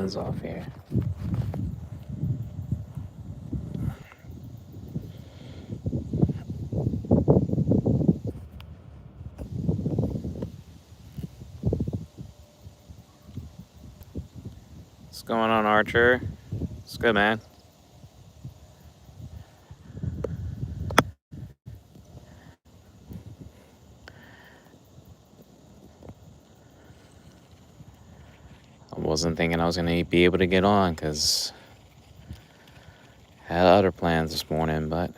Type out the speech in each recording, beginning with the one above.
lens off here. What's going on, Archer? It's good, man. I wasn't thinking I was going to be able to get on because I had other plans this morning, but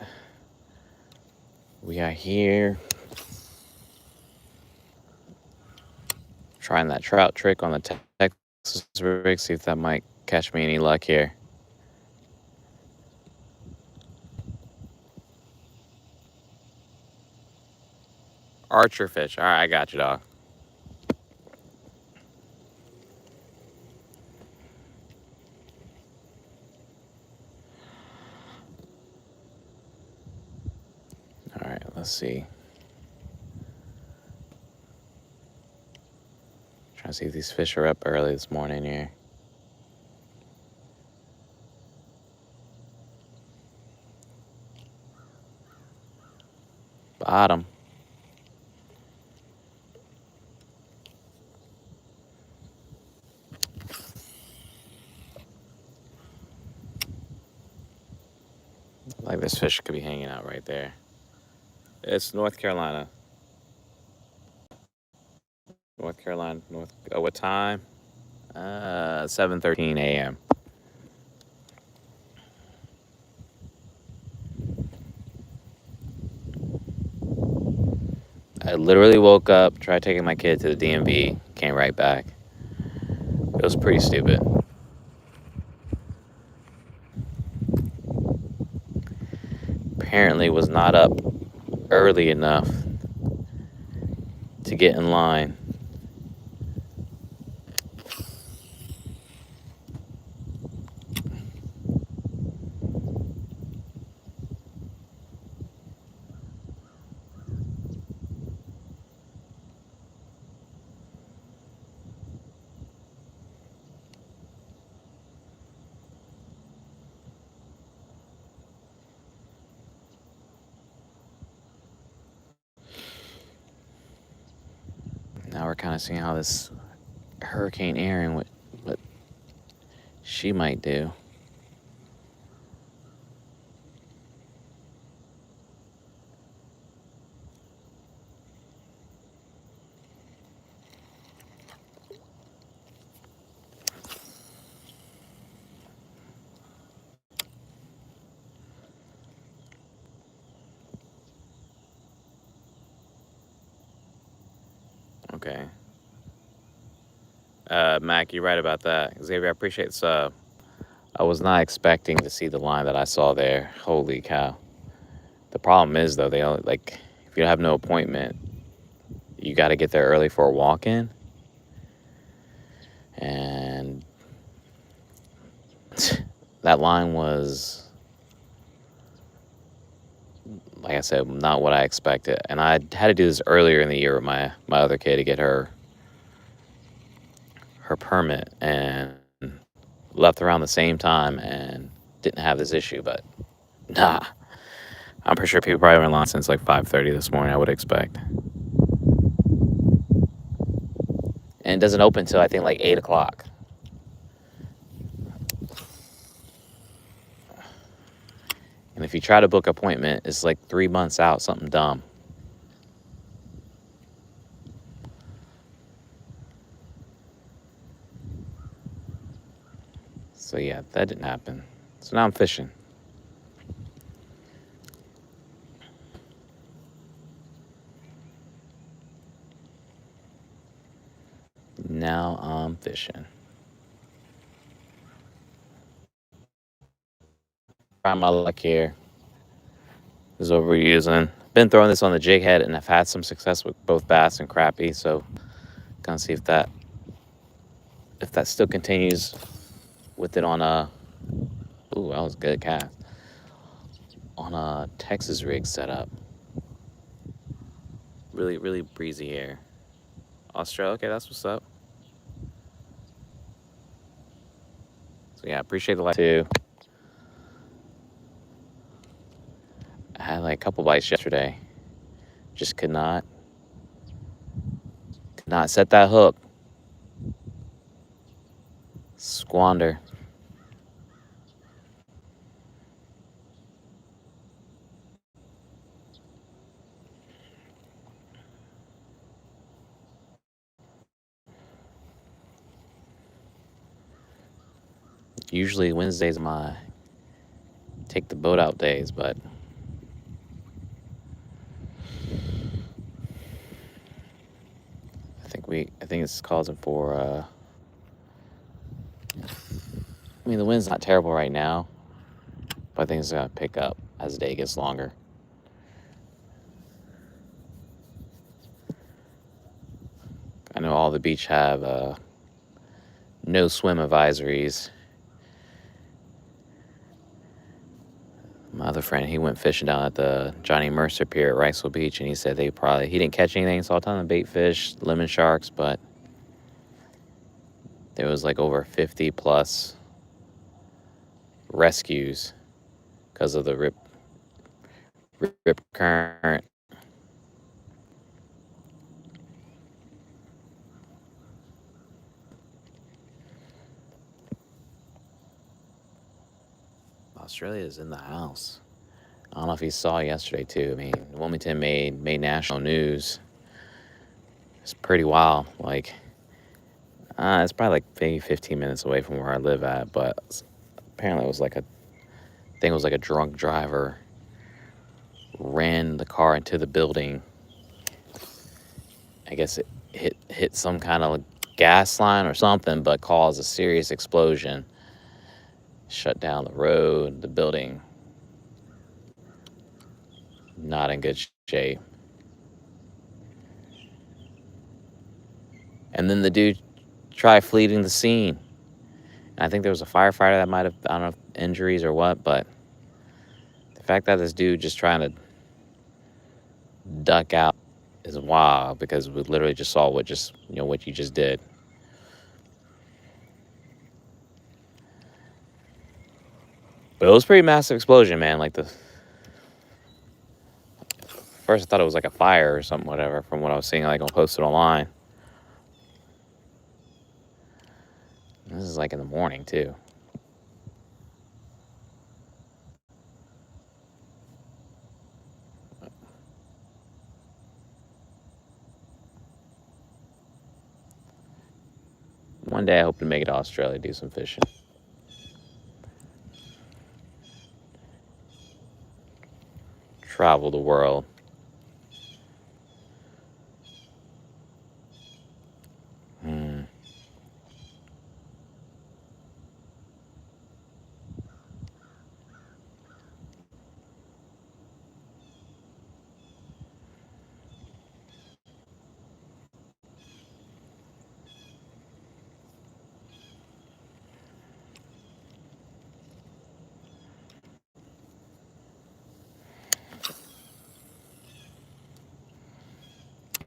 we are here trying that trout trick on the Texas rig, see if that might catch me any luck here. Archer fish. All right, I got you, dog. All right, let's see. Trying to see if these fish are up early this morning here. Bottom. Like this fish could be hanging out right there. It's North Carolina. North Carolina. What time? 7:13 a.m. I literally woke up, tried taking my kid to the DMV, came right back. It was pretty stupid. Apparently was not up early enough to get in line. Now we're kind of seeing how this Hurricane Erin, what she might do. Okay. Mac, you're right about that. Xavier, I appreciate the sub. I was not expecting to see the line that I saw there. Holy cow. The problem is, though, they only, like, if you have no appointment, you got to get there early for a walk-in. And that line was, like I said, not what I expected. And I had to do this earlier in the year with my other kid to get her permit, and left around the same time and didn't have this issue. But nah, I'm pretty sure people probably were in line since like 5:30 this morning, I would expect. And it doesn't open until I think like 8 o'clock. And if you try to book an appointment, it's like 3 months out, something dumb. So yeah, that didn't happen. So now I'm fishing. Now I'm fishing. Trying my luck here. Is overusing. Been throwing this on the jig head, and I've had some success with both bass and crappie. So, gonna see if that still continues with it on a. Ooh, that was a good cast. On a Texas rig setup. Really, really breezy here. Australia. Okay, that's what's up. So yeah, appreciate the like too. I had like a couple bites yesterday. Just could not set that hook. Squander. Usually Wednesdays are my take the boat out days, but I think it's causing for I mean the wind's not terrible right now, but I think it's gonna pick up as the day gets longer. I know all the beach have no swim advisories. My other friend, he went fishing down at the Johnny Mercer Pier at Riceville Beach, and he said he didn't catch anything, saw a ton of bait fish, lemon sharks, but there was like over 50 plus rescues because of the rip current. Australia is in the house. I don't know if you saw yesterday too. I mean, Wilmington made national news. It's pretty wild. Like, it's probably like maybe 15 minutes away from where I live at, but apparently it was like a drunk driver ran the car into the building. I guess it hit some kind of gas line or something, but caused a serious explosion. Shut down the road, the building. Not in good shape. And then the dude tried fleeing the scene. And I think there was a firefighter that might have, I don't know if injuries or what, but the fact that this dude just trying to duck out is wild because we literally just saw what you just did. But it was a pretty massive explosion, man. Like first I thought it was like a fire or something, whatever, from what I was seeing like on posted online. This is like in the morning too. One day I hope to make it to Australia, do some fishing. Travel the world.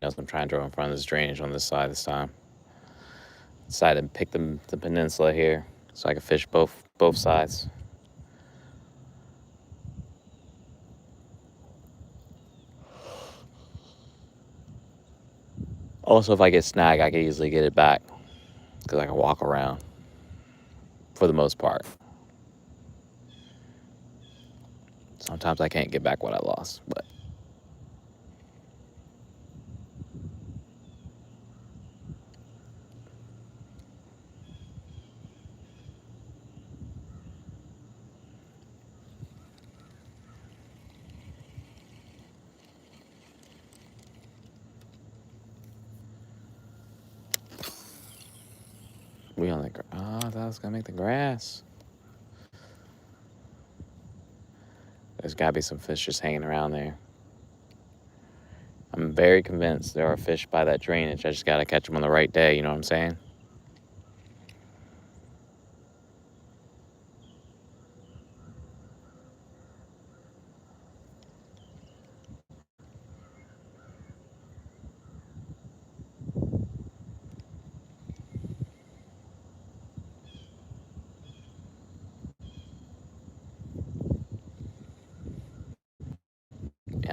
I was gonna try and draw in front of this drainage on this side this time. Decided to pick the peninsula here so I could fish both sides. Also, if I get snagged, I can easily get it back because I can walk around for the most part. Sometimes I can't get back what I lost, but we on the I thought I was gonna make the grass. There's gotta be some fish just hanging around there. I'm very convinced there are fish by that drainage. I just gotta catch them on the right day, you know what I'm saying?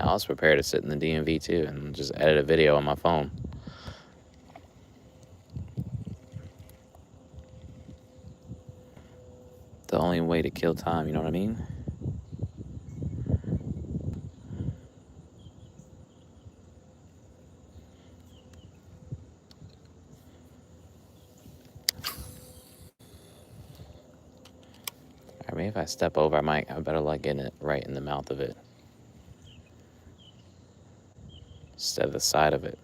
I was prepared to sit in the DMV too and just edit a video on my phone. The only way to kill time, you know what I mean? Or maybe if I step over, I better like getting it right in the mouth of it instead of the side of it.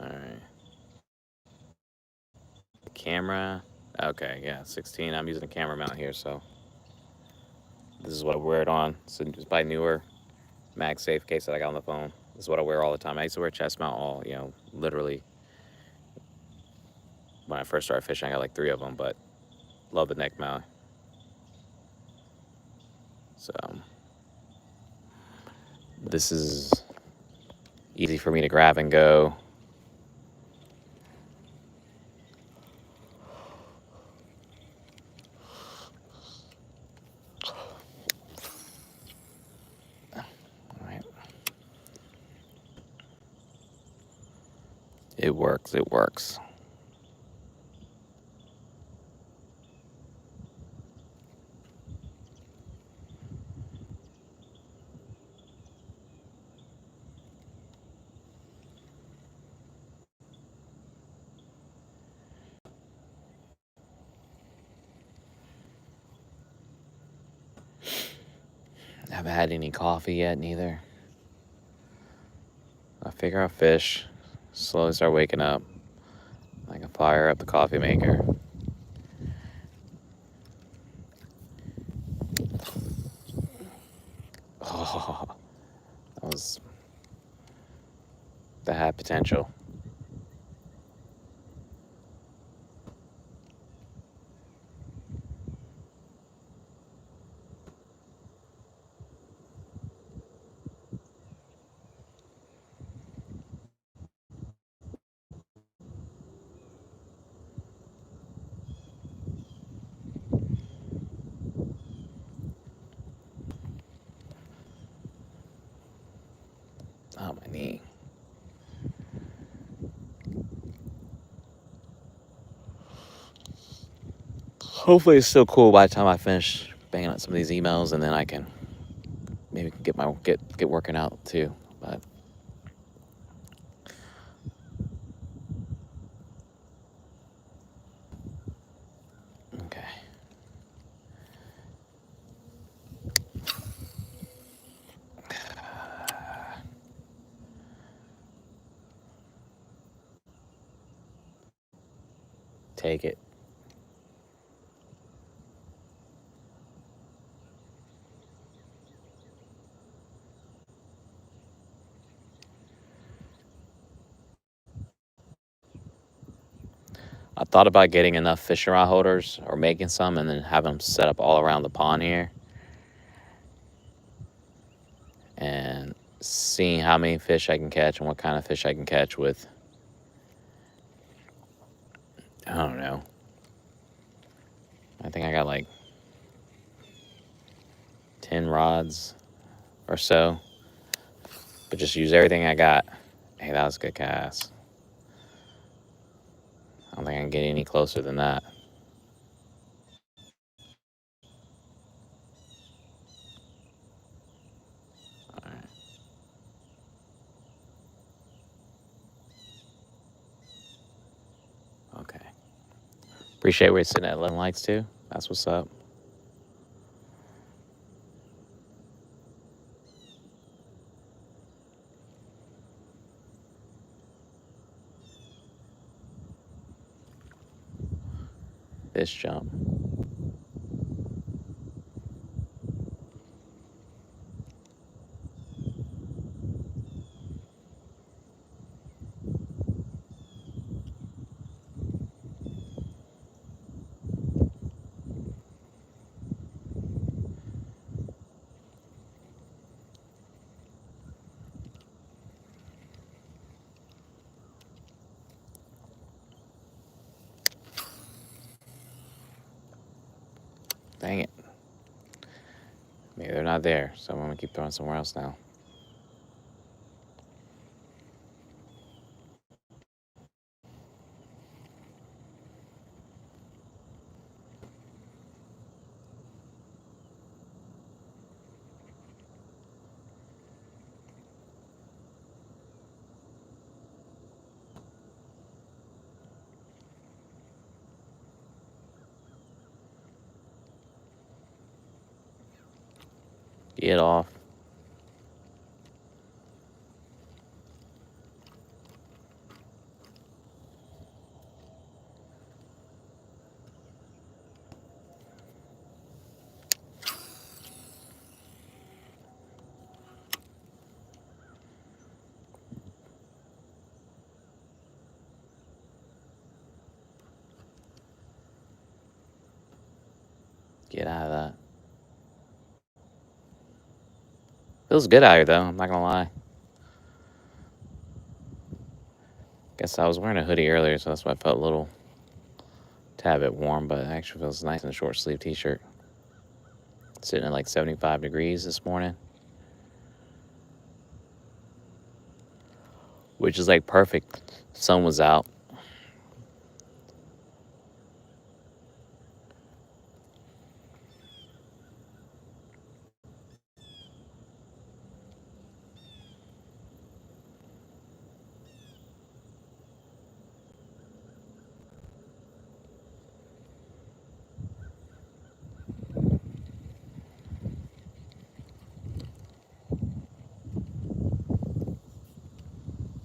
All right. Camera. Okay, yeah, 16. I'm using a camera mount here, so this is what I wear it on. So just buy newer MagSafe case that I got on the phone. This is what I wear all the time. I used to wear chest mount literally when I first started fishing. I got like 3 of them, but love the neck mount. So this is easy for me to grab and go. It works. It works. I haven't had any coffee yet, neither. I figure I'll fish, slowly start waking up. I can fire up the coffee maker. Oh, that had potential. Oh, my knee. Hopefully it's still cool by the time I finish banging out some of these emails, and then I can maybe get working out too. But okay. Take it. I thought about getting enough fishing rod holders or making some and then having them set up all around the pond here and seeing how many fish I can catch and what kind of fish I can catch with, I don't know. I think I got like 10 rods or so, but just use everything I got. Hey, that was a good cast. I don't think I can get any closer than that. All right. Okay. Appreciate where you're sitting at 11 likes too. That's what's up. Fish jump. Dang it. Maybe they're not there, so I'm going to keep throwing somewhere else now. Get off. Get out of that. Feels good out here, though. I'm not going to lie. Guess I was wearing a hoodie earlier, so that's why I felt a little tad bit warm, but it actually feels nice in a short sleeve t-shirt. Sitting at like 75 degrees this morning, which is like perfect. Sun was out.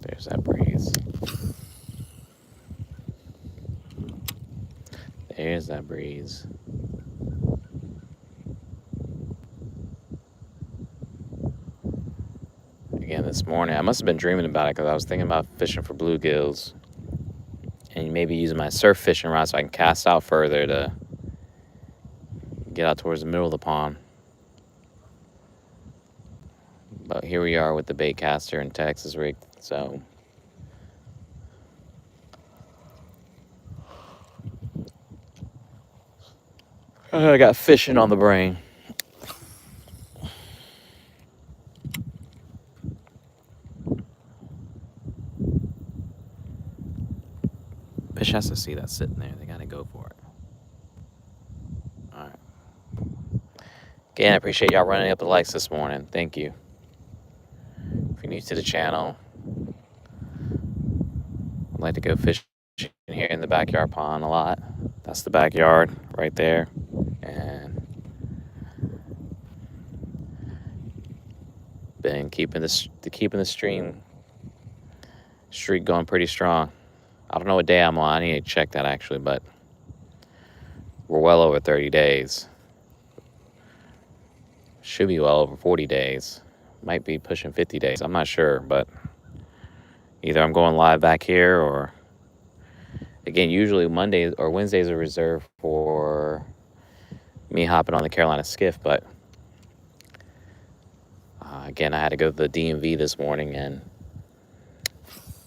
There's that breeze. There's that breeze. Again this morning, I must have been dreaming about it because I was thinking about fishing for bluegills and maybe using my surf fishing rod so I can cast out further to get out towards the middle of the pond. But here we are with the bait caster and Texas rig, so I got fishing on the brain. Fish has to see that sitting there. They gotta go for it. All right. Again, I appreciate y'all running up the likes this morning. Thank you. If you're new to the channel, I'd like to go fishing here in the backyard pond a lot. That's the backyard right there. And been keeping the streak going pretty strong. I don't know what day I'm on. I need to check that actually, but we're well over 30 days. Should be well over 40 days. Might be pushing 50 days. I'm not sure, but either I'm going live back here or again, usually Mondays or Wednesdays are reserved for me hopping on the Carolina skiff, but again, I had to go to the DMV this morning and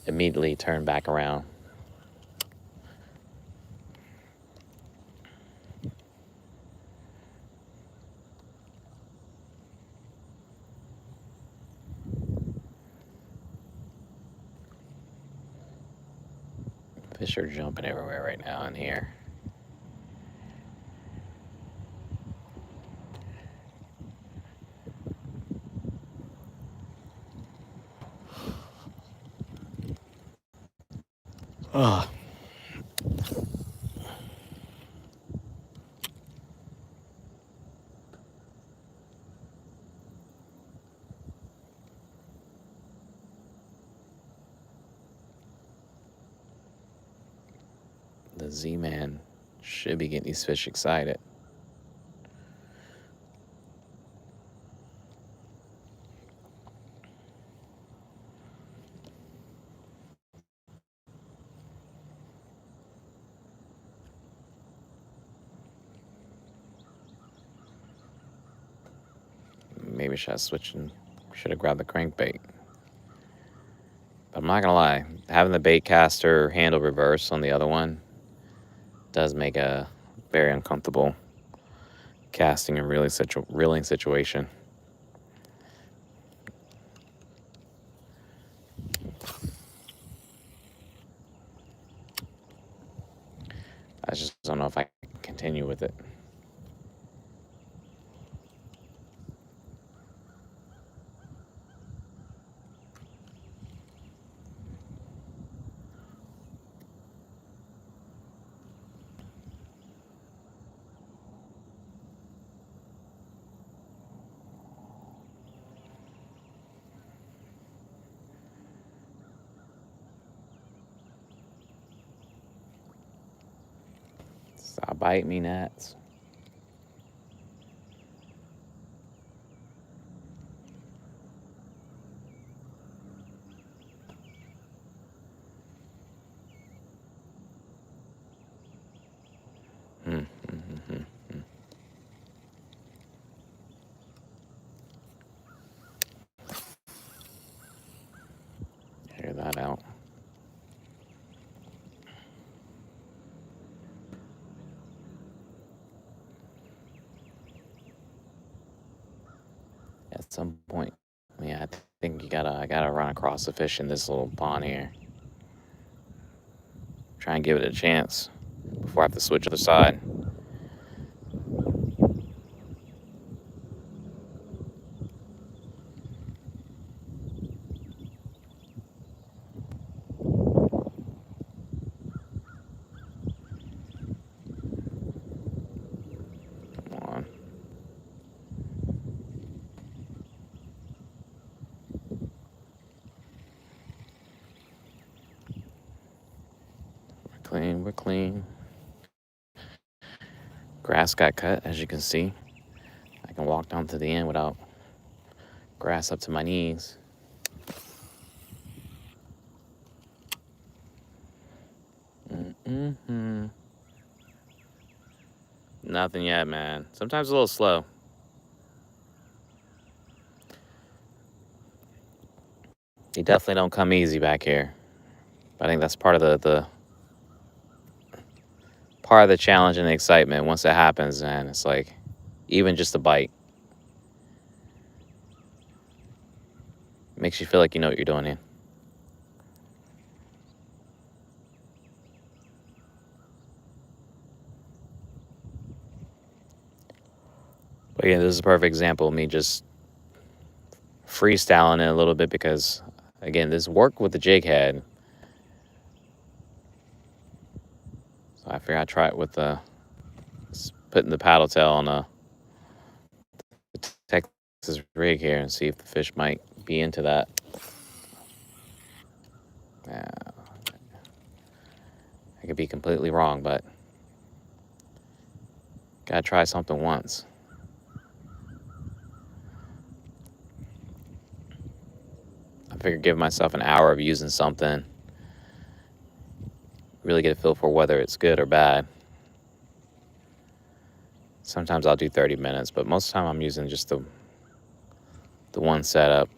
immediately turn back around. Fish are jumping everywhere right now in here. Oh. The Z-Man should be getting these fish excited. Maybe should have grabbed the crankbait. But I'm not gonna lie, having the bait caster handle reverse on the other one does make a very uncomfortable casting and reeling situation. I just don't know if I can continue with it. Stop biting me, gnats. Hmm. Hear that out. At some point, yeah, I think I gotta run across the fish in this little pond here. Try and give it a chance before I have to switch to the side. Come on. We're clean. Grass got cut, as you can see. I can walk down to the end without grass up to my knees. Nothing yet, man. Sometimes a little slow. You definitely don't come easy back here. I think that's part of the challenge and the excitement. Once it happens, man, it's like even just a bite makes you feel like you know what you're doing here. But yeah, this is a perfect example of me just freestyling it a little bit because, again, this worked with the jig head. So I figured I'd try it with putting the paddle tail on the Texas rig here and see if the fish might be into that. Yeah, I could be completely wrong, but gotta try something once. I figured give myself an hour of using something, really get a feel for whether it's good or bad. Sometimes I'll do 30 minutes, but most of the time I'm using just the one setup.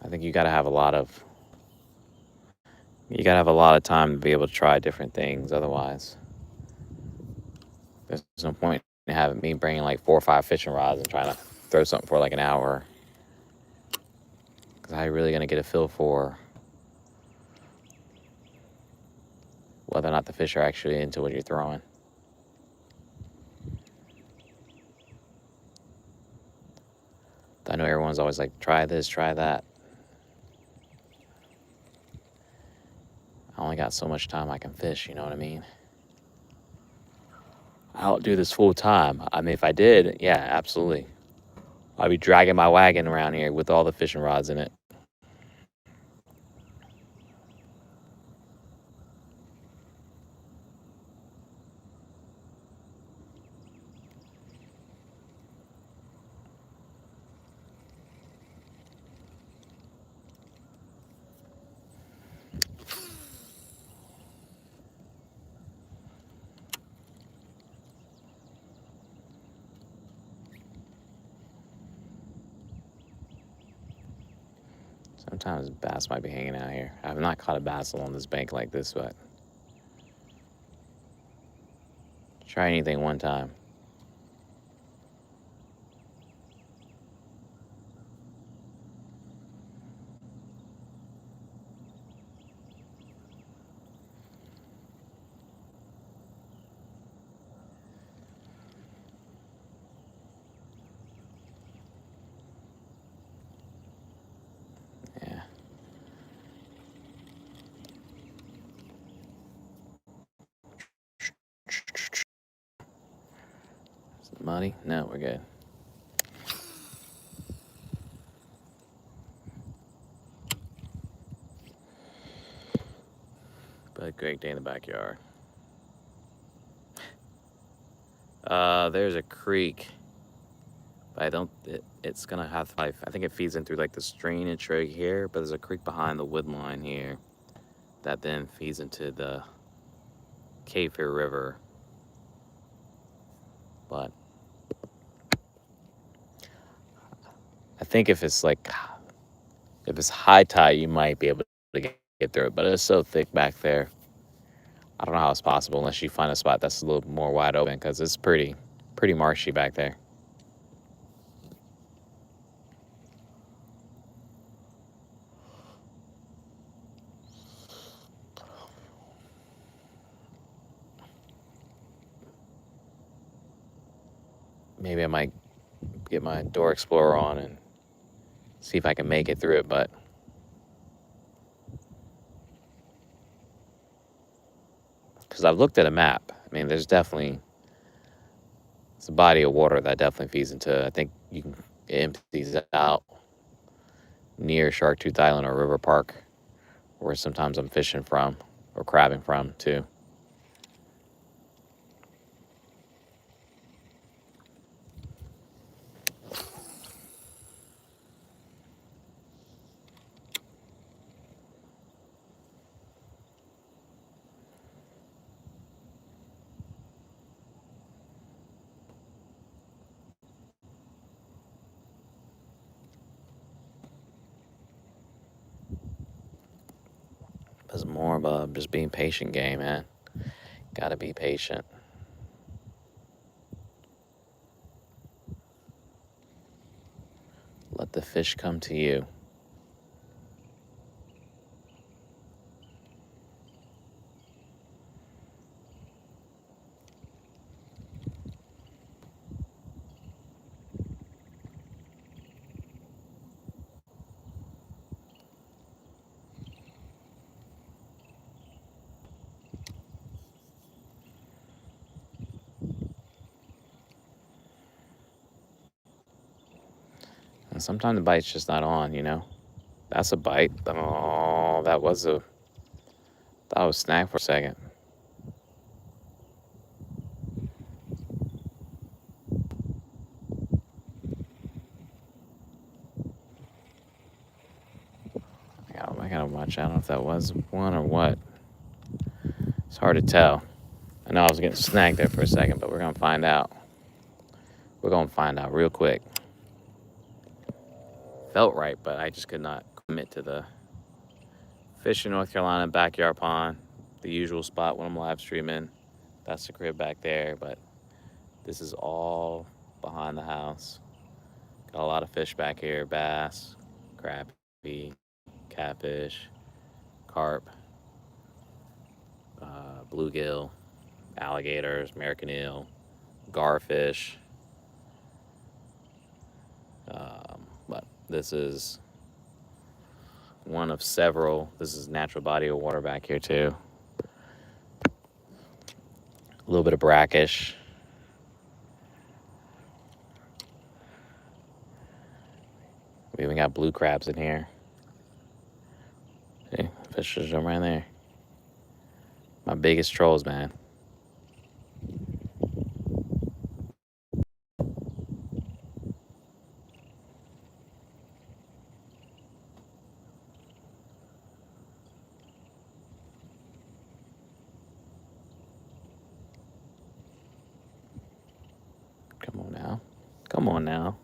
I think you gotta have a lot of time to be able to try different things. Otherwise, there's no point in having me bringing like 4 or 5 fishing rods and trying to throw something for like an hour. Because how are you really gonna get a feel for whether or not the fish are actually into what you're throwing? I know everyone's always like, try this, try that. I only got so much time I can fish, you know what I mean? I don't do this full time. I mean, if I did, yeah, absolutely. I'd be dragging my wagon around here with all the fishing rods in it. Sometimes bass might be hanging out here. I've not caught a bass along this bank like this, but Try anything one time. Yeah. Is it muddy? No, we're good. But a great day in the backyard. There's a creek, but I don't. It's gonna have. I think it feeds in through like this drainage right here. But there's a creek behind the wood line here that then feeds into the Kafir River. But I think if it's high tide, you might be able to get through it. But it's so thick back there. I don't know how it's possible unless you find a spot that's a little more wide open because it's pretty marshy back there. Maybe I might get my Door Explorer on and see if I can make it through it, but because I've looked at a map. I mean, it's a body of water that definitely feeds into, I think it empties out near Sharktooth Island or River Park, where sometimes I'm fishing from or crabbing from too. It's more of a just being patient game, man. Gotta be patient. Let the fish come to you. And sometimes the bite's just not on, you know? That's a bite. Oh, that was snagged for a second. I gotta watch. I don't know if that was one or what. It's hard to tell. I know I was getting snagged there for a second, but we're gonna find out. We're gonna find out real quick. Felt right, but I just could not commit to the fish in North Carolina backyard pond, the usual spot when I'm live streaming. That's the crib back there, but this is all behind the house. Got a lot of fish back here: bass, crappie, catfish, carp, bluegill, alligators, American eel, garfish. But this is one of several. This is natural body of water back here too. A little bit of brackish. We even got blue crabs in here. See, fish just jump right there. My biggest trolls, man. Come on now. Come on now.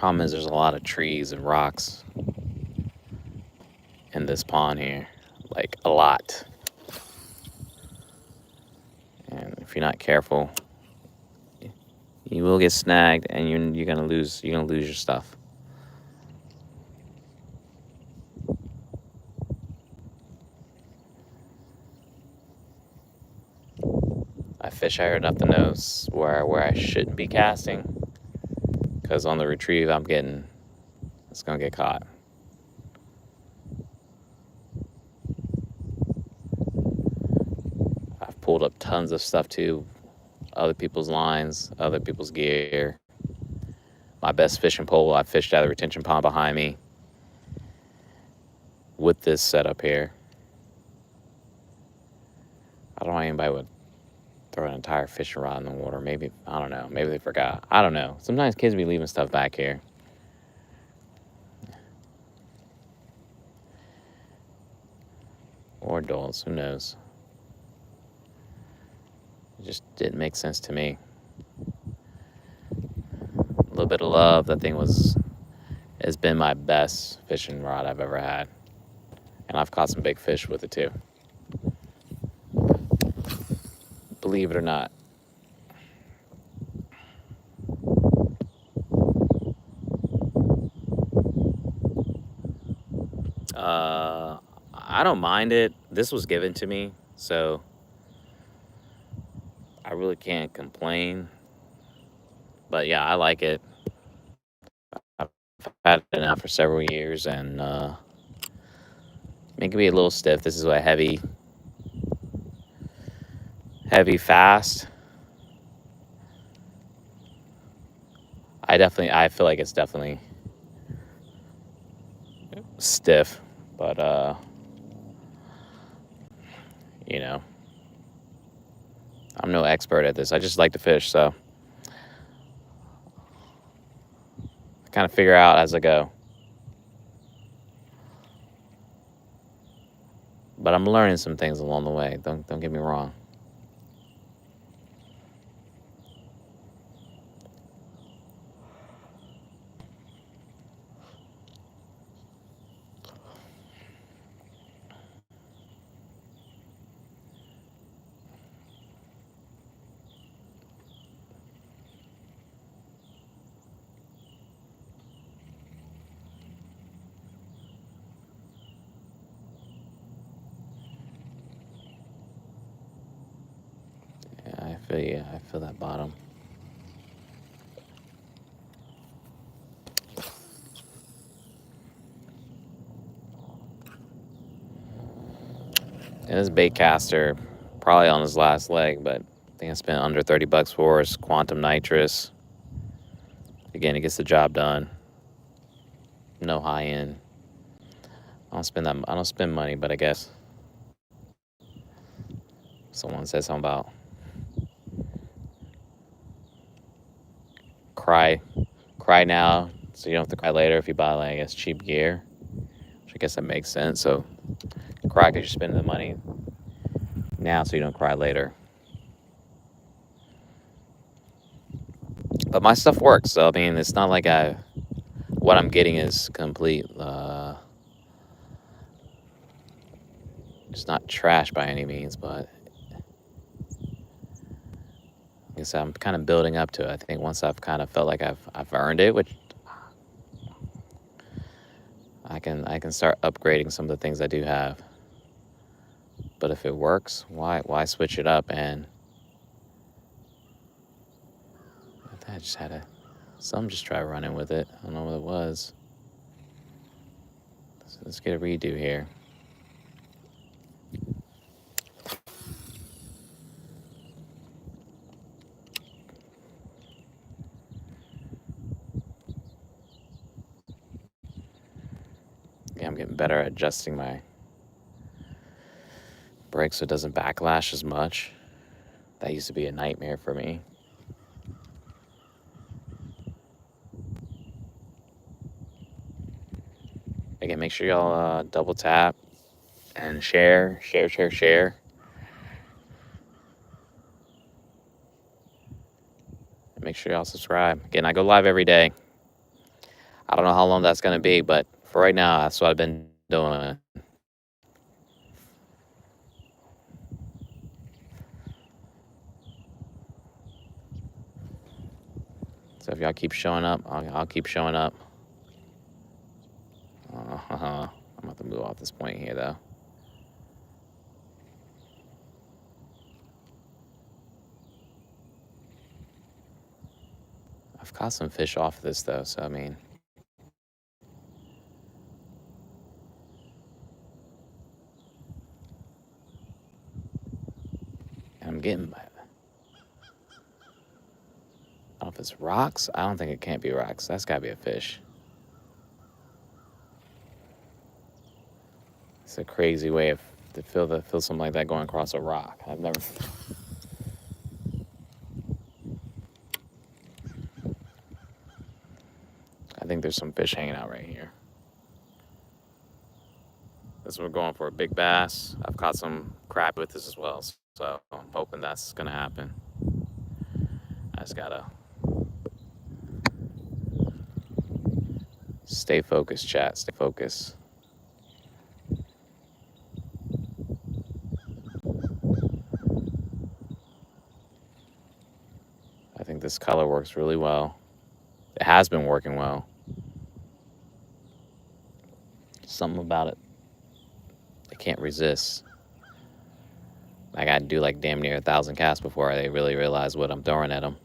Problem is, there's a lot of trees and rocks in this pond here, like a lot. And if you're not careful, you will get snagged, and you're gonna lose your stuff. I fish higher enough to know where I shouldn't be casting, because on the retrieve it's gonna get caught. I've pulled up tons of stuff too, other people's lines, other people's gear. My best fishing pole I fished out of the retention pond behind me with this setup here. I don't know why anybody would throw an entire fishing rod in the water. Maybe, I don't know, maybe they forgot. I don't know. Sometimes kids be leaving stuff back here. Or adults, who knows? It just didn't make sense to me. A little bit of love. That thing has been my best fishing rod I've ever had. And I've caught some big fish with it too. Believe it or not. I don't mind it. This was given to me, so I really can't complain. But yeah, I like it. I've had it now for several years, and it can be a little stiff. This is a heavy, fast. I feel like it's definitely stiff, but you know, I'm no expert at this. I just like to fish, so I kind of figure out as I go. But I'm learning some things along the way. Don't get me wrong. Yeah, I feel you. I feel that bottom. And this bait caster, probably on his last leg, but I think I spent under $30 for his quantum nitrous. Again, it gets the job done. No high end. I don't spend money, but I guess someone said something about cry now, so you don't have to cry later if you buy, like, I guess, cheap gear. Which I guess that makes sense. So cry because you're spending the money now, so you don't cry later. But my stuff works, so I mean, it's not like what I'm getting is complete. It's not trash by any means, but I guess I'm kind of building up to it. I think once I've kind of felt like I've earned it, which I can start upgrading some of the things I do have. But if it works, why switch it up? And I just had some just try running with it. I don't know what it was. So let's get a redo here. Yeah, I'm getting better at adjusting my brake so it doesn't backlash as much. That used to be a nightmare for me. Again, make sure y'all double tap and share. And make sure y'all subscribe. Again, I go live every day. I don't know how long that's going to be, but for right now, that's what I've been doing. So if y'all keep showing up, I'll keep showing up. I'm about to move off this point here, though. I've caught some fish off this, though, so I mean... And I'm getting... I don't know if it's rocks. I don't think it can't be rocks. That's got to be a fish. It's a crazy way to feel something like that going across a rock. I've never... I think there's some fish hanging out right here. This we're going for a big bass. I've caught some crab with this as well, so I'm hoping that's gonna happen. I just gotta stay focused, chat. Stay focused. I think this color works really well. It has been working well. Something about it. I can't resist. I gotta do like damn near 1,000 casts before they really realize what I'm throwing at them.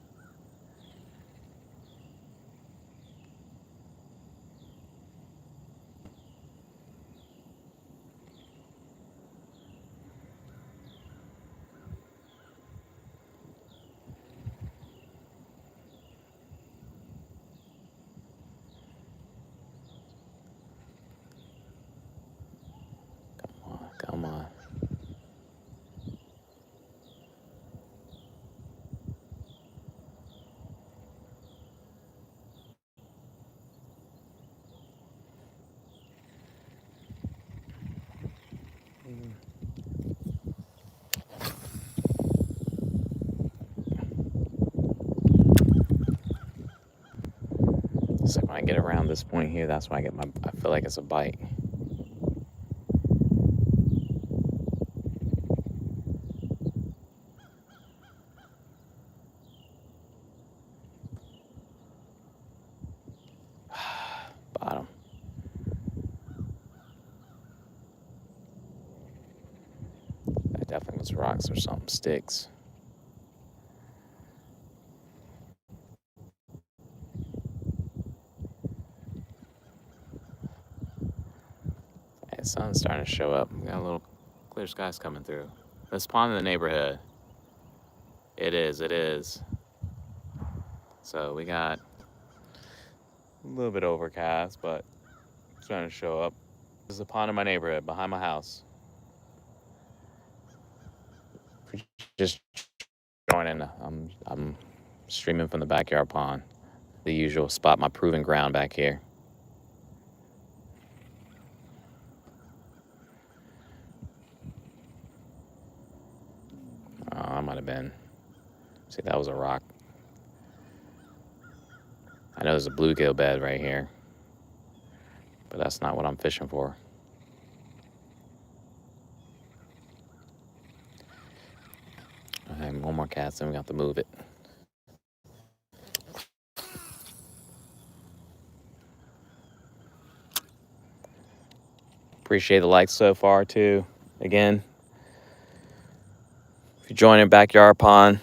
Come on. It's like when I get around this point here, that's when I feel like it's a bite. Bottom. That definitely was rocks or something, sticks. Hey, the sun's starting to show up. We got a little clear skies coming through. Let's pond in the neighborhood. It is. So we got a little bit overcast, but it's starting to show up. There's a pond in my neighborhood behind my house. Just joining. I'm streaming from the backyard pond, the usual spot, my proving ground back here. I might have been. See, that was a rock. I know there's a bluegill bed right here, but that's not what I'm fishing for. And one more cast, then we got to move it. Appreciate the likes so far too. Again, if you're joining backyard pond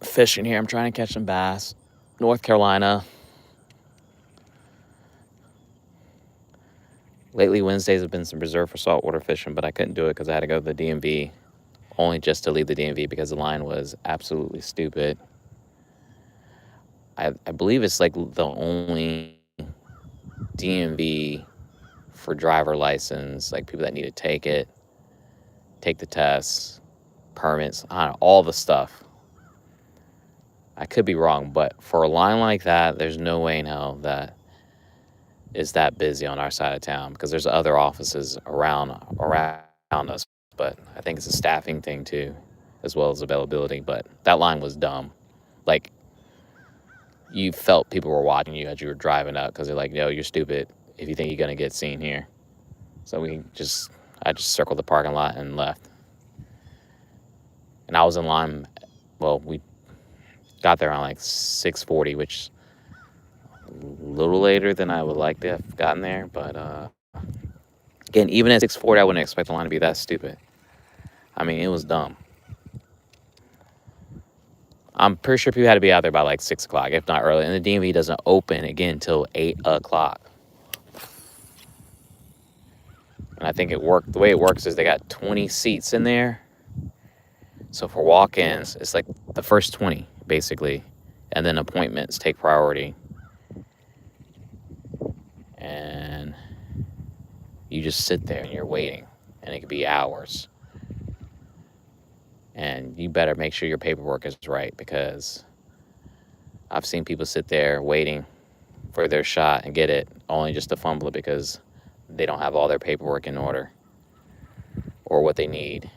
fishing here, I'm trying to catch some bass. North Carolina. Lately, Wednesdays have been some reserved for saltwater fishing, but I couldn't do it because I had to go to the DMV, only just to leave the DMV because the line was absolutely stupid. I believe it's like the only DMV for driver license, like people that need to take it, take the tests, permits, I don't know, all the stuff. I could be wrong, but for a line like that, there's no way in hell that is that busy on our side of town because there's other offices around us, but I think it's a staffing thing too, as well as availability. But that line was dumb. Like, you felt people were watching you as you were driving up because they're like, "No, you're stupid if you think you're gonna get seen here." So I just circled the parking lot and left. And I was in line. Well, we got there around like 6:40, which a little later than I would like to have gotten there. But again, even at 6:40, I wouldn't expect the line to be that stupid. I mean, it was dumb. I'm pretty sure people had to be out there by like 6 o'clock, if not early. And the DMV doesn't open again until 8 o'clock. And I think it worked. The way it works is they got 20 seats in there. So for walk-ins, it's like the first 20, basically. And then appointments take priority. And you just sit there and you're waiting. And it could be hours. And you better make sure your paperwork is right, because I've seen people sit there waiting for their shot and get it, only just to fumble it because they don't have all their paperwork in order or what they need.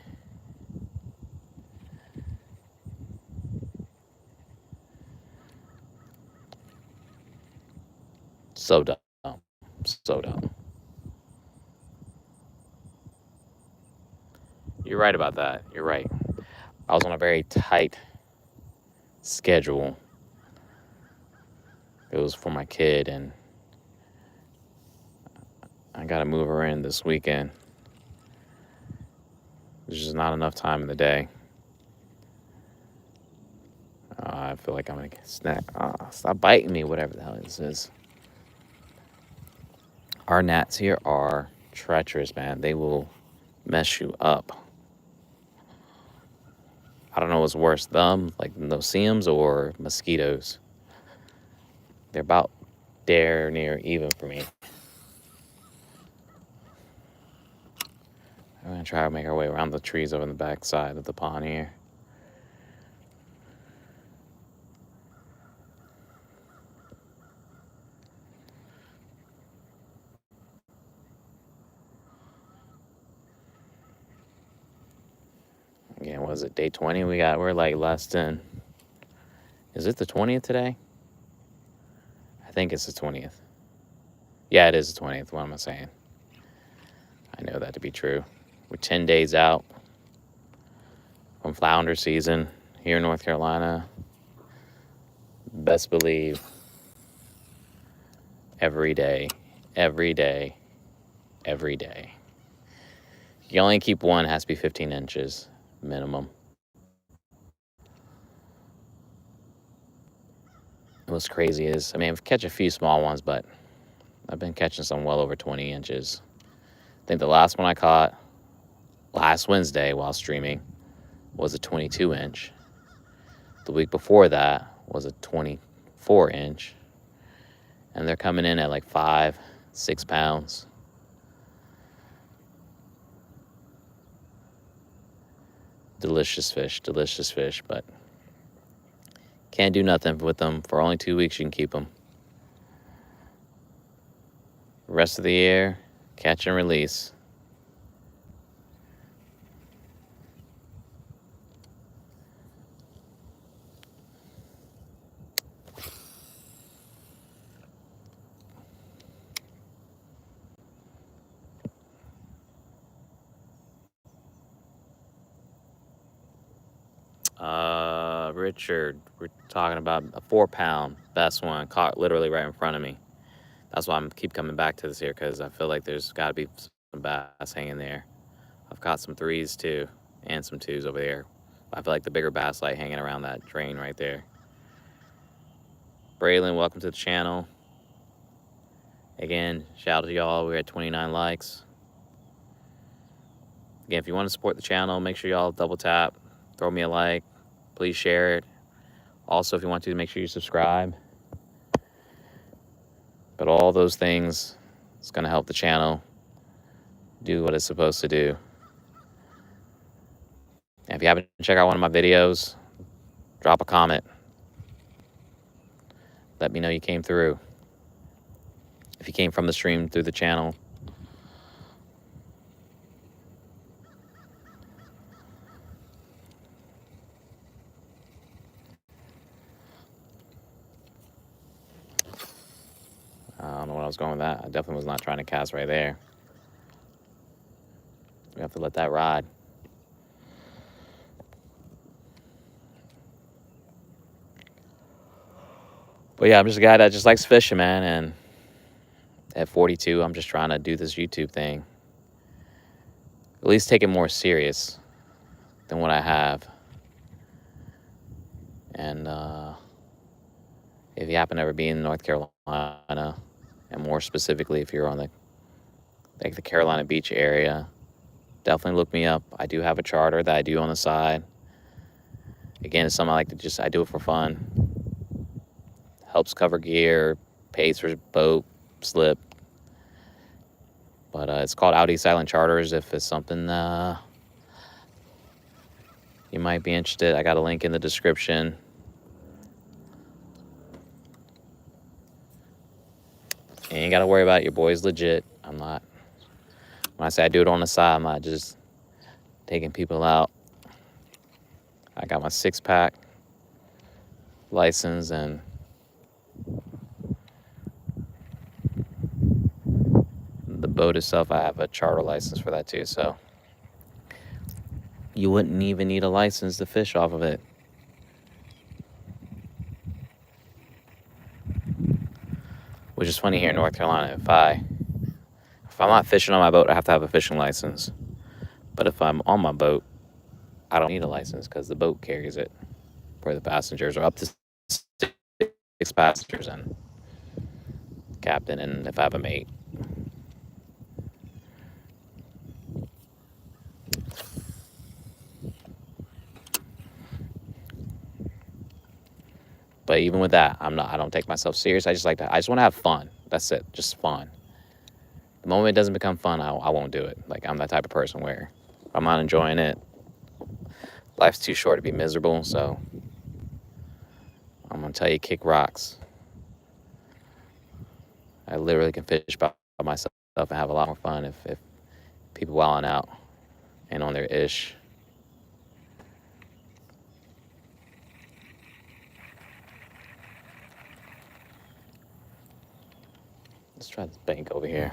So dumb. So dumb. You're right about that. You're right. I was on a very tight schedule. It was for my kid, and I got to move her in this weekend. There's just not enough time in the day. I feel like I'm going to get snack. Stop biting me, whatever the hell this is. Our gnats here are treacherous, man. They will mess you up. I don't know what's worse, them, like no-see-ums, or mosquitoes. They're about there near even for me. I'm going to try to make our way around the trees over on the back side of the pond here. Again, was it day 20? We're like less than, is it the 20th today? I think it's the 20th. Yeah, it is the 20th. What am I saying? I know that to be true. We're 10 days out from flounder season here in North Carolina. Best believe every day, every day, every day. You only keep one, it has to be 15 inches minimum. What's crazy is, I mean, I've catch a few small ones, but I've been catching some well over 20 inches. I think the last one I caught last Wednesday while streaming was a 22 inch. The week before that was a 24 inch. And they're coming in at like 5-6 pounds. Delicious fish, but can't do nothing with them. For only 2 weeks you can keep them. The rest of the year, catch and release. Richard, we're talking about a 4-pound, best one, caught literally right in front of me. That's why I'm keep coming back to this here, because I feel like there's got to be some bass hanging there. I've caught some 3s too, and some 2s over there. I feel like the bigger bass light hanging around that drain right there. Braylon, welcome to the channel. Again, shout out to y'all. We're at 29 likes. Again, if you want to support the channel, make sure y'all double tap, throw me a like, please share it. Also, if you want to, make sure you subscribe. But all those things, it's going to help the channel do what it's supposed to do. And if you haven't checked out one of my videos, drop a comment. Let me know you came through. If you came from the stream through the channel. I was going with that. I definitely was not trying to cast right there. We have to let that ride. But yeah, I'm just a guy that just likes fishing, man. And at 42, I'm just trying to do this YouTube thing. At least take it more serious than what I have. And if you happen to ever be in North Carolina, and more specifically if you're on the Carolina Beach area, definitely look me up. I do have a charter that I do on the side. Again, it's something I like to I do it for fun. Helps cover gear, pays for boat, slip. But it's called Out East Island Charters if it's something you might be interested. I got a link in the description. And you ain't got to worry about it. Your boy's legit. I'm not, when I say I do it on the side, I'm not just taking people out. I got my 6-pack license, and the boat itself, I have a charter license for that too. So you wouldn't even need a license to fish off of it. Which is funny here in North Carolina. If I'm not fishing on my boat, I have to have a fishing license. But if I'm on my boat, I don't need a license because the boat carries it for the passengers, or up to 6 passengers and captain, and if I have a mate. But even with that, I don't take myself serious. I just want to have fun. That's it. Just fun. The moment it doesn't become fun, I won't do it. Like, I'm that type of person where if I'm not enjoying it, life's too short to be miserable. So I'm going to tell you, kick rocks. I literally can fish by myself and have a lot more fun if people wilding out and on their ish. Let's try this bank over here.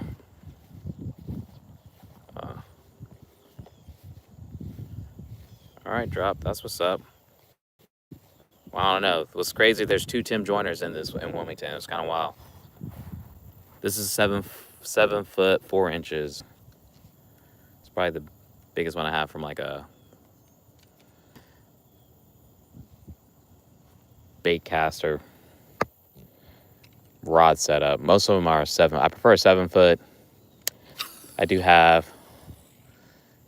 All right, drop. That's what's up. Well, I don't know. What's crazy, there's 2 Tim Joiners in Wilmington. It's kind of wild. This is 7 foot 4 inches. It's probably the biggest one I have from like a bait caster rod setup. Most of them are 7. I prefer 7 foot. I do have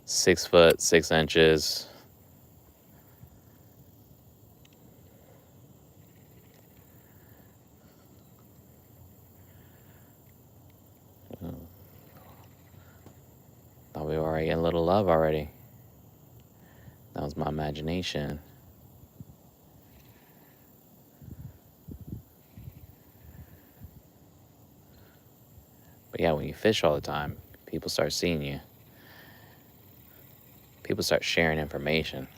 6 foot 6 inches. Thought we were already getting a little love already. That was my imagination. But yeah, when you fish all the time, people start seeing you. People start sharing information.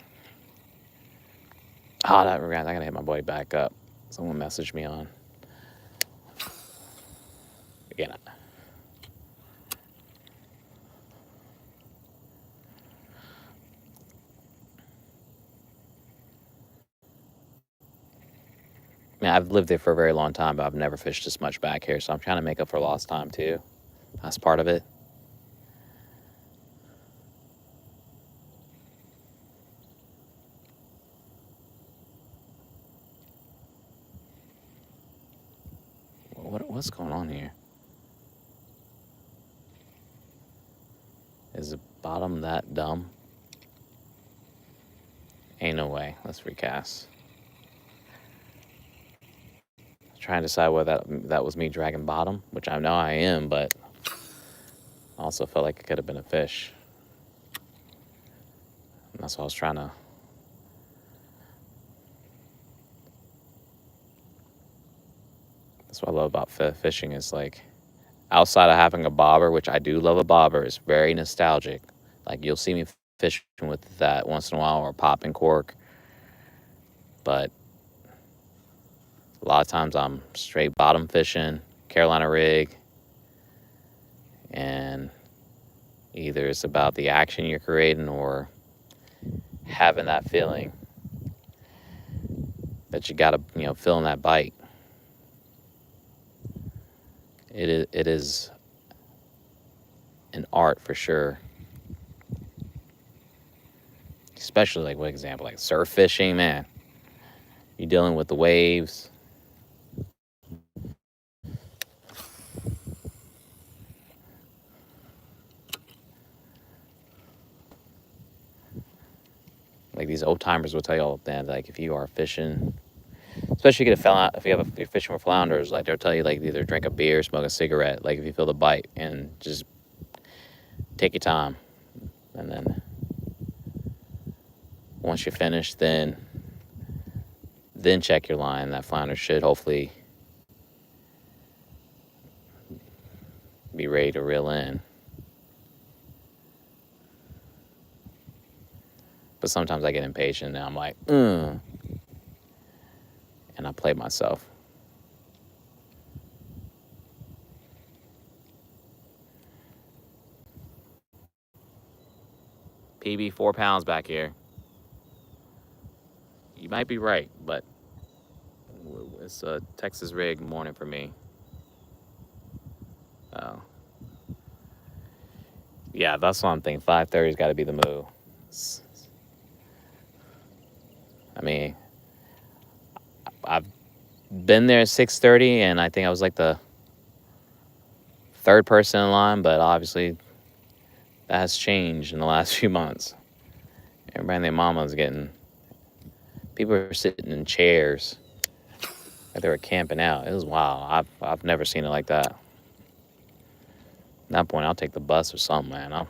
Oh, I gotta hit my boy back up. Someone messaged me on. Again. Man, I've lived there for a very long time, but I've never fished this much back here, so I'm trying to make up for lost time too. That's part of it. What's going on here? Is the bottom that dumb? Ain't no way. Let's recast. Trying to decide whether that was me dragging bottom, which I know I am, but I also felt like it could have been a fish. And that's what I was trying to. That's what I love about fishing is like, outside of having a bobber, which I do love a bobber, it's very nostalgic. Like, you'll see me fishing with that once in a while, or popping cork. But a lot of times I'm straight bottom fishing, Carolina rig, And either it's about the action you're creating or having that feeling that you got to, feeling that bite. It is an art for sure. Especially like, what example, like surf fishing, man. You're dealing with the waves. Like these old timers will tell you all that, like if you are fishing, especially if you're fishing for flounders, like they'll tell you like either drink a beer, smoke a cigarette, like if you feel the bite, and just take your time, and then once you're finished, then check your line. That flounder should hopefully be ready to reel in. But sometimes I get impatient and I'm like, and I play myself. PB, 4 pounds back here. You might be right, but it's a Texas rig morning for me. Oh. Yeah, that's what I'm thinking. 5:30's got to be the move. I mean, I've been there at 6:30, and I think I was like the third person in line, but obviously that has changed in the last few months. Everybody and their mama's people are sitting in chairs like they were camping out. It was wild. I've never seen it like that. At that point, I'll take the bus or something, man.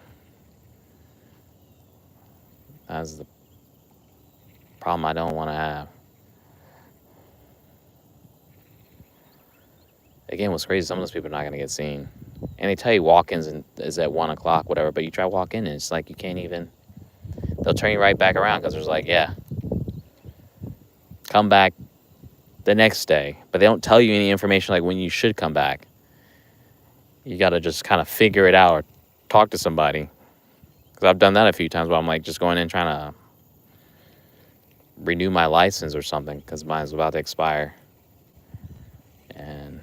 That's the problem I don't want to have. Again, what's crazy, some of those people are not going to get seen. And they tell you walk-ins is at 1 o'clock, whatever, but you try to walk in and it's like you can't even, they'll turn you right back around because there's like, yeah, come back the next day. But they don't tell you any information like when you should come back. You got to just kind of figure it out or talk to somebody. Because I've done that a few times where I'm like just going in trying to renew my license or something because mine's about to expire. And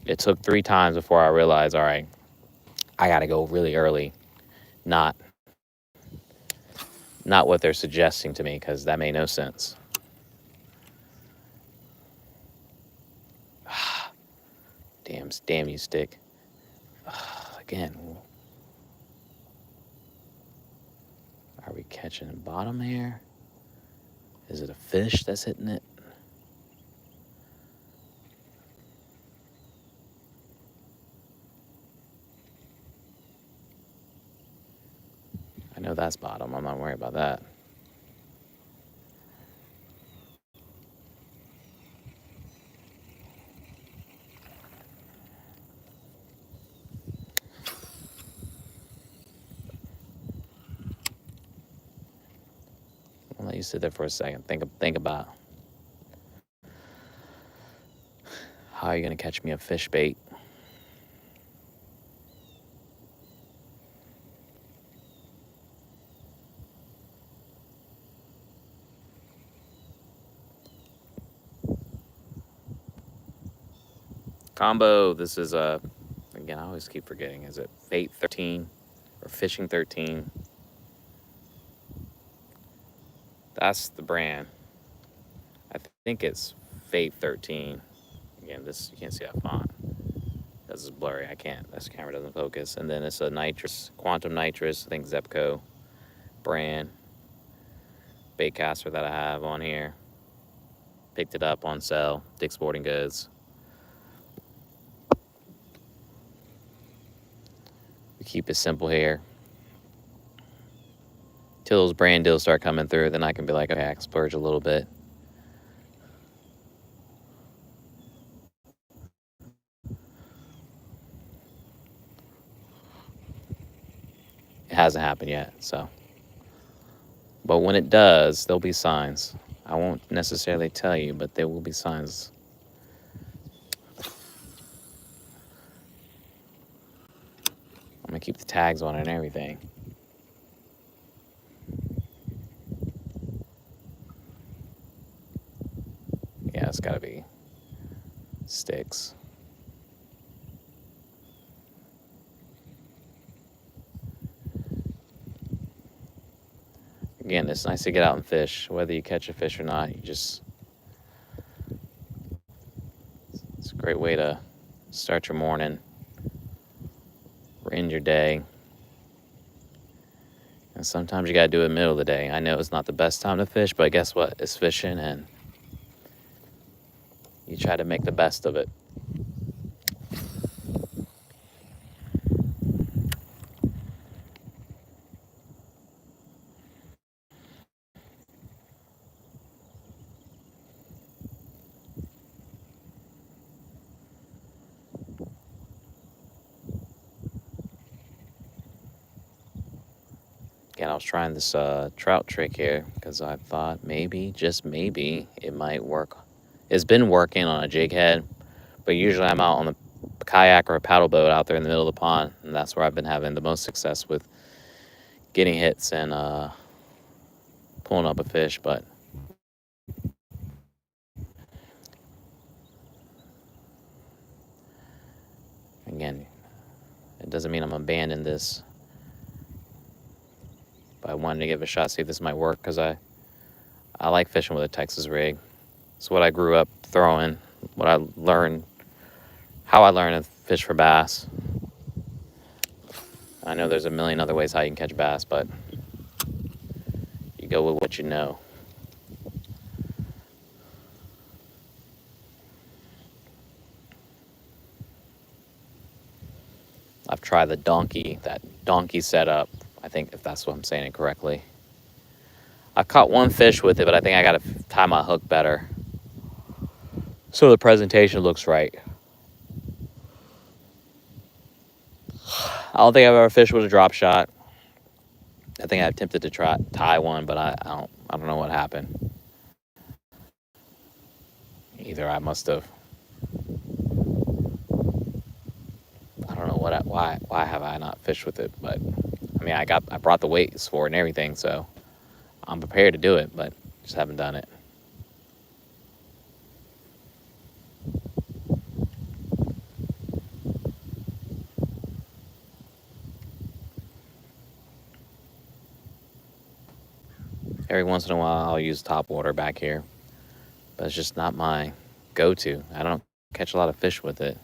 it took 3 times before I realized, all right, I got to go really early. Not what they're suggesting to me, because that made no sense. Damn you, stick. Again. Are we catching bottom here? Is it a fish that's hitting it? I know that's bottom. I'm not worried about that. I'll let you sit there for a second. Think about how you're going to catch me a fish bait. Combo, this is again, I always keep forgetting, is it Bait 13 or Fishing 13? That's the brand. I think it's Fate 13. Again, this, you can't see that font. This is blurry. I can't. This camera doesn't focus. And then it's a nitrous, quantum nitrous, I think Zepco brand bait caster that I have on here. Picked it up on sale, Dick's Sporting Goods. We keep it simple here. Till those brand deals start coming through, then I can be like, okay, I can splurge a little bit. It hasn't happened yet, so. But when it does, there'll be signs. I won't necessarily tell you, but there will be signs. keep the tags on it and everything. Yeah, it's gotta be sticks. Again, it's nice to get out and fish. Whether you catch a fish or not, it's a great way to start your morning or end your day. And sometimes you gotta do it in the middle of the day. I know it's not the best time to fish, but guess what? It's fishing, and you try to make the best of it. Again, I was trying this trout trick here because I thought maybe, just maybe, it might work. It's been working on a jig head, but usually I'm out on a kayak or a paddle boat out there in the middle of the pond, and that's where I've been having the most success with getting hits and pulling up a fish. But again, it doesn't mean I'm abandoning this. But I wanted to give it a shot, see if this might work, because I like fishing with a Texas rig. It's what I grew up throwing, what I learned, how I learned to fish for bass. I know there's a million other ways how you can catch bass, but you go with what you know. I've tried that donkey setup. I think, if that's what I'm saying it correctly. I caught one fish with it, but I think I got to tie my hook better so the presentation looks right. I don't think I've ever fished with a drop shot. I think I attempted to tie one, but I don't know what happened. Either I must have, I don't know why have I not fished with it, but I mean, I brought the weights for it and everything, so I'm prepared to do it, but just haven't done it. Every once in a while, I'll use top water back here, but it's just not my go-to. I don't catch a lot of fish with it.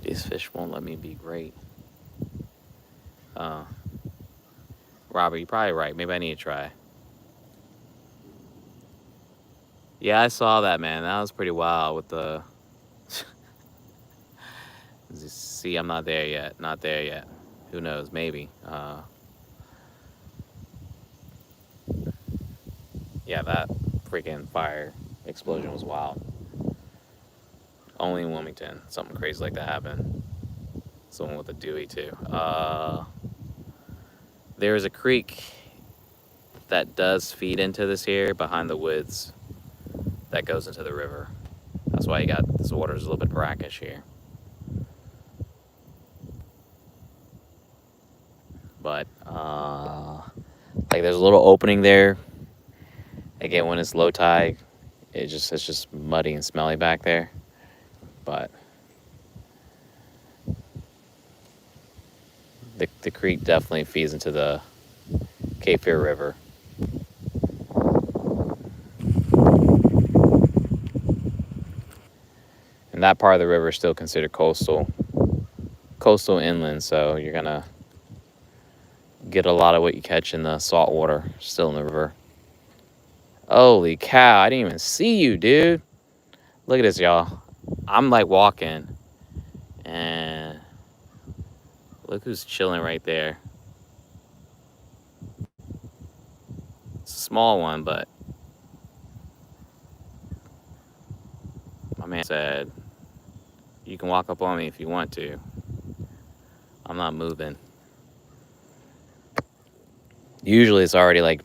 These fish won't let me be great. Robert, you're probably right. Maybe I need to try. Yeah, I saw that, man. That was pretty wild with the... See, I'm not there yet. Not there yet. Who knows? Maybe. Yeah, that freaking fire explosion was wild. Only in Wilmington, something crazy like that happened. Someone with a Dewey, too. There's a creek that does feed into this here behind the woods that goes into the river. That's why you got this water is a little bit brackish here. But like there's a little opening there. Again, when it's low tide, it's just muddy and smelly back there. But the creek definitely feeds into the Cape Fear River. And that part of the river is still considered coastal inland, so you're gonna get a lot of what you catch in the salt water still in the river. Holy cow, I didn't even see you, dude. Look at this, y'all. I'm like walking, and look who's chilling right there. It's a small one, but my man said, you can walk up on me if you want to. I'm not moving. Usually it's already like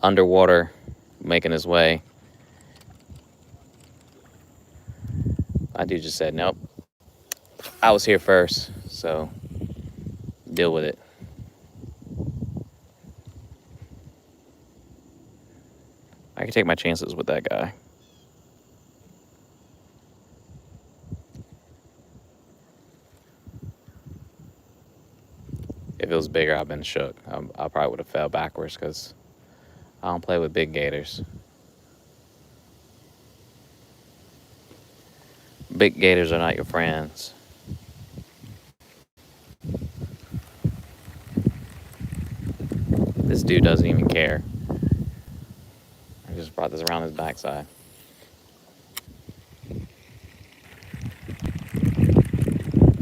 underwater, making its way. My dude just said, nope, I was here first, so deal with it. I can take my chances with that guy. If it was bigger, I've been shook. I probably would have fell backwards because I don't play with big gators. Big gators are not your friends. This dude doesn't even care. I just brought this around his backside.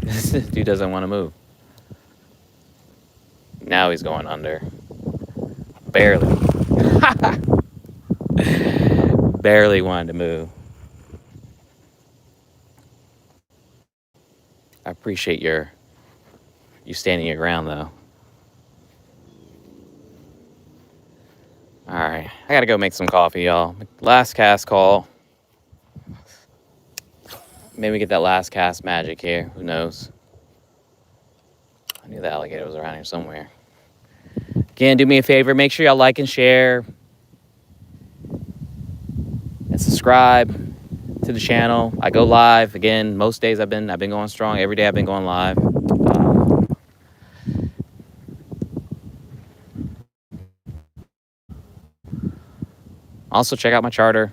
This dude doesn't want to move. Now he's going under. Barely. Barely wanted to move. I appreciate you standing your ground, though. All right, I gotta go make some coffee, y'all. Last cast call. Maybe get that last cast magic here. Who knows? I knew the alligator was around here somewhere. Again, do me a favor. Make sure y'all like and share and subscribe to the channel. I go live again. Most days I've been going strong. Every day I've been going live. Also, check out my charter.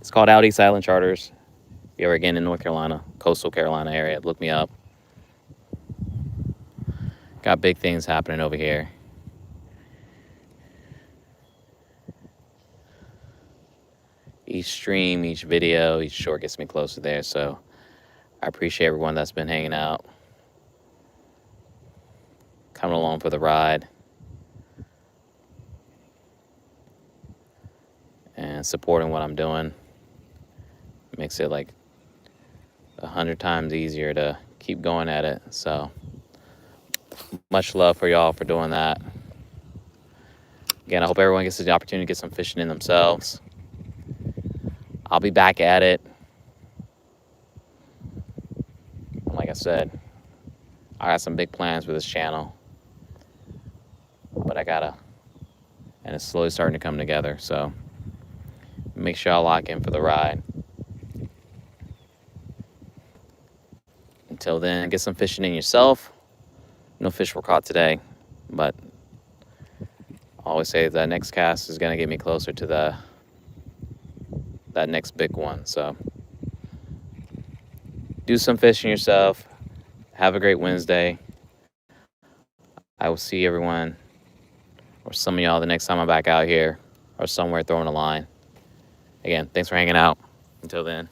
It's called Out East Island Charters. If you're ever again in North Carolina, coastal Carolina area, look me up. Got big things happening over here. Each stream, each video, each short gets me closer there. So I appreciate everyone that's been hanging out, coming along for the ride, and supporting what I'm doing. It makes it like 100 times easier to keep going at it. So much love for y'all for doing that. Again, I hope everyone gets the opportunity to get some fishing in themselves. I'll be back at it. Like I said, I got some big plans for this channel, but and it's slowly starting to come together. So make sure y'all lock in for the ride. Until then, get some fishing in yourself. No fish were caught today, but I always say that next cast is going to get me closer to that next big one. So do some fishing yourself. Have a great Wednesday. I will see everyone, or some of y'all, the next time I'm back out here or somewhere throwing a line. Again, thanks for hanging out. Until then.